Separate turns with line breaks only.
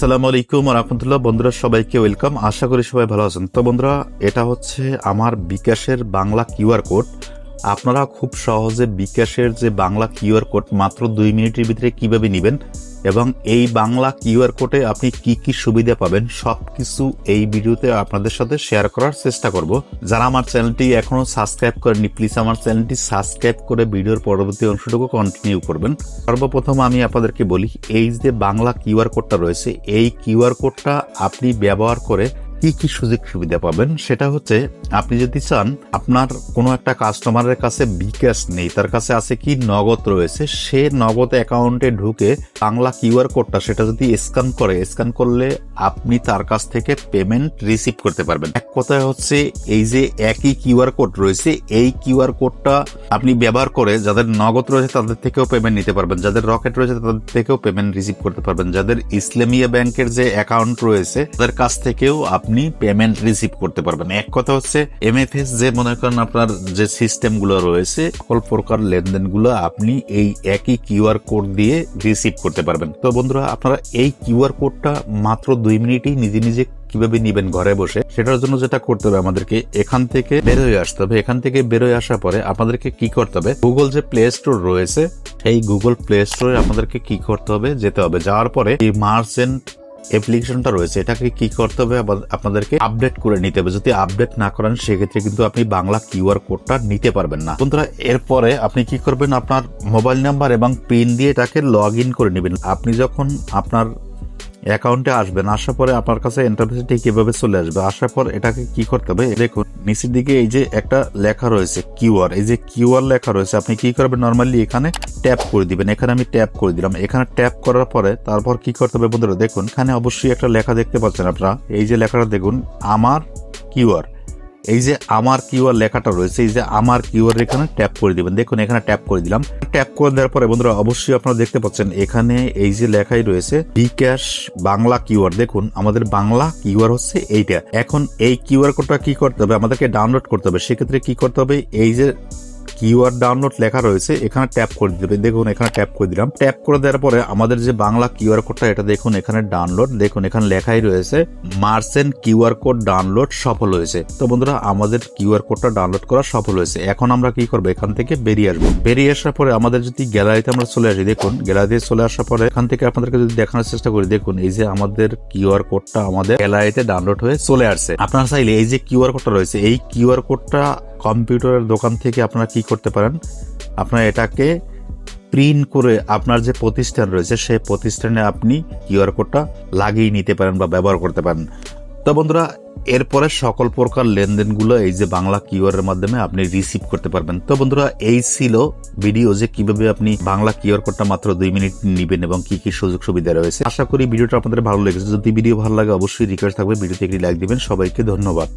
আসসালামু আলাইকুম ওয়া রাহমাতুল্লাহ। বন্ধুরা সবাইকে ওয়েলকাম, আশা করি সবাই ভালো আছেন। তো বন্ধুরা, এটা হচ্ছে আমার বিকাশের বাংলা কিউআর কোড। আপনারা খুব সহজে বিকাশের যে বাংলা কিউআর কোড মাত্র 2 মিনিটের ভিতরে কিভাবে নেবেন এবং এই বাংলা কিউআর কোডে আপনি কি কি সুবিধা পাবেন সবকিছু এই ভিডিওতে আপনাদের সাথে শেয়ার করার চেষ্টা করব। যারা আমার চ্যানেলটি এখনো সাবস্ক্রাইব করেননি, প্লিজ আমার চ্যানেলটি সাবস্ক্রাইব করে ভিডিওর পরবর্তী অংশটুকু কন্টিনিউ করবেন। সর্বপ্রথম আমি আপনাদেরকে বলি, এই যে বাংলা কিউআর কোডটা রয়েছে, এই কিউআর কোডটা আপনি ব্যবহার করে কি কি সুযোগ সুবিধা পাবেন সেটা হচ্ছে, আপনি যদি চান আপনার কোনো একটা কাস্টমারের কাছে বিকাশ নেই, তার কাছে আছে কি নগদ রয়েছে, সে নগদ অ্যাকাউন্টে ঢুকে বাংলা কিউআর কোডটা সেটা যদি স্ক্যান করলে আপনি তার কাছ থেকে পেমেন্ট রিসিভ করতে পারবেন। এক কথায় হচ্ছে, এই যে একই কিউআর কোড রয়েছে, এই কিউআর কোডটা আপনি ব্যবহার করে যাদের নগদ রয়েছে তাদের থেকেও পেমেন্ট নিতে পারবেন, যাদের রকেট রয়েছে তাদের থেকেও পেমেন্ট রিসিভ করতে পারবেন, যাদের ইসলামিয়া ব্যাংকের যে অ্যাকাউন্ট রয়েছে তাদের কাছ থেকেও আপনি পেমেন্ট রিসিভ করতে পারবেন। এক কথা হচ্ছে, এমএফএস যে মনে করেন আপনার যে সিস্টেমগুলো রয়েছে, সকল প্রকার লেনদেনগুলো আপনি এই একই কিউআর কোড দিয়ে রিসিভ করতে পারবেন। তো বন্ধুরা, আপনারা এই কিউআর কোডটা মাত্র 2 মিনিটেই নিজে নিজে কিভাবে নিবেন ঘরে বসে, সেটার জন্য যেটা করতে হবে, আমাদেরকে এখান থেকে বের হয়ে আসতে হবে। এখান থেকে বের হয়ে আসার পরে আপনাদেরকে কি করতে হবে, গুগল যে প্লে স্টোর রয়েছে, এই গুগল প্লে স্টোরে আপনাদেরকে কি করতে হবে, যেতে হবে। যাওয়ার পরে এই মার্চেন্ট অ্যাপ্লিকেশনটা রয়েছে, এটাকে কি করতে হবে, আপনাদেরকে আপডেট করে নিতে হবে। যদি আপডেট না করেন সেক্ষেত্রে কিন্তু আপনি বাংলা কিউআর কোডটা নিতে পারবেন না। বন্ধুরা, এরপরে আপনি কি করবেন, আপনার মোবাইল নাম্বার এবং পিন দিয়ে এটাকে লগ ইন করে নেবেন। আপনি যখন আপনার অ্যাকাউন্টে আসবেন, আসার পরে আপনার কাছে ইন্টারফেসটি কিভাবে চলে আসবে, আসার পর এটাকে কি করতে হবে, দেখুন নিচের দিকে এই যে একটা লেখা রয়েছে কিউআর, এই যে কিউআর লেখা রয়েছে, আপনি কি করবেন, নর্মালি এখানে ট্যাপ করে দিবেন। এখানে আমি ট্যাপ করে দিলাম। এখানে ট্যাপ করার পরে তারপর কি করতে হবে বন্ধুরা, দেখুন এখানে অবশ্যই একটা লেখা দেখতে পাচ্ছেন আপনারা, এই যে লেখাটা দেখুন, আমার কিউআর। এই যে আমার কিউআর লেখাটা রয়েছে, এই যে আমার কিউআর এখানে ট্যাপ করে দিবেন। দেখুন এখানে ট্যাপ করে দিলাম। ট্যাপ করে দেওয়ার পরে বন্ধুরা অবশ্যই আপনারা দেখতে পাচ্ছেন এখানে এই যে লেখাই রয়েছে বিকাশ বাংলা কিউআর। দেখুন আমাদের বাংলা কিউআর হচ্ছে এইটা। এখন এই কিউআর কোডটা কি করতে হবে, আমাদেরকে ডাউনলোড করতে হবে। সেক্ষেত্রে কি করতে হবে, এই যে কিউআর ডাউনলোড লেখা রয়েছে এখানে ট্যাপ করে দিতে। দেখুন এখানে ট্যাপ করে দিলাম। ট্যাপ করে দেওয়ার পরে আমাদের যে বাংলা কিউআর কোডটা, এটা দেখুন এখানে ডাউনলোড, দেখুন এখানে লেখাই রয়েছে মার্চেন্ট কিউআর কোড ডাউনলোড সফল হয়েছে। তো বন্ধুরা, আমাদের কিউআর কোডটা ডাউনলোড করা সফল হয়েছে। এখন আমরা কি করবো, এখান থেকে বেরিয়ে আসবো। বেরিয়ে আসার পরে আমাদের যদি গ্যালারিতে আমরা চলে আসি, দেখুন গ্যালারিতে চলে আসার পরে এখান থেকে আপনাদেরকে যদি দেখানোর চেষ্টা করি, দেখুন এই যে আমাদের কিউআর কোডটা আমাদের গ্যালারিতে ডাউনলোড হয়ে চলে আসছে। আপনারা চাইলে এই যে কিউআর কোডটা রয়েছে, এই কিউআর কোডটা কম্পিউটারের দোকান থেকে আপনারা কি করতে পারেন, আপনারা এটাকে প্রিন্ট করে আপনার যে প্রতিষ্ঠান রয়েছে সেই প্রতিষ্ঠানে আপনি কিউআর কোডটা লাগিয়ে নিতে পারেন বা ব্যবহার করতে পারেন। তো বন্ধুরা, এরপরে সকল প্রকার লেনদেনগুলো এই যে বাংলা কিউআর এর মাধ্যমে আপনি রিসিভ করতে পারবেন। তো বন্ধুরা, এই ছিল ভিডিও যে কিভাবে আপনি বাংলা কিউআর কোডটা মাত্র 2 মিনিট নিবেন এবং কি কি সুযোগ সুবিধা রয়েছে। আশা করি ভিডিওটা আপনাদের ভালো লেগেছে। যদি ভিডিও ভালো লাগে অবশ্যই রিকোয়েস্ট থাকবে ভিডিওতে একটি লাইক দিবেন। সবাইকে ধন্যবাদ।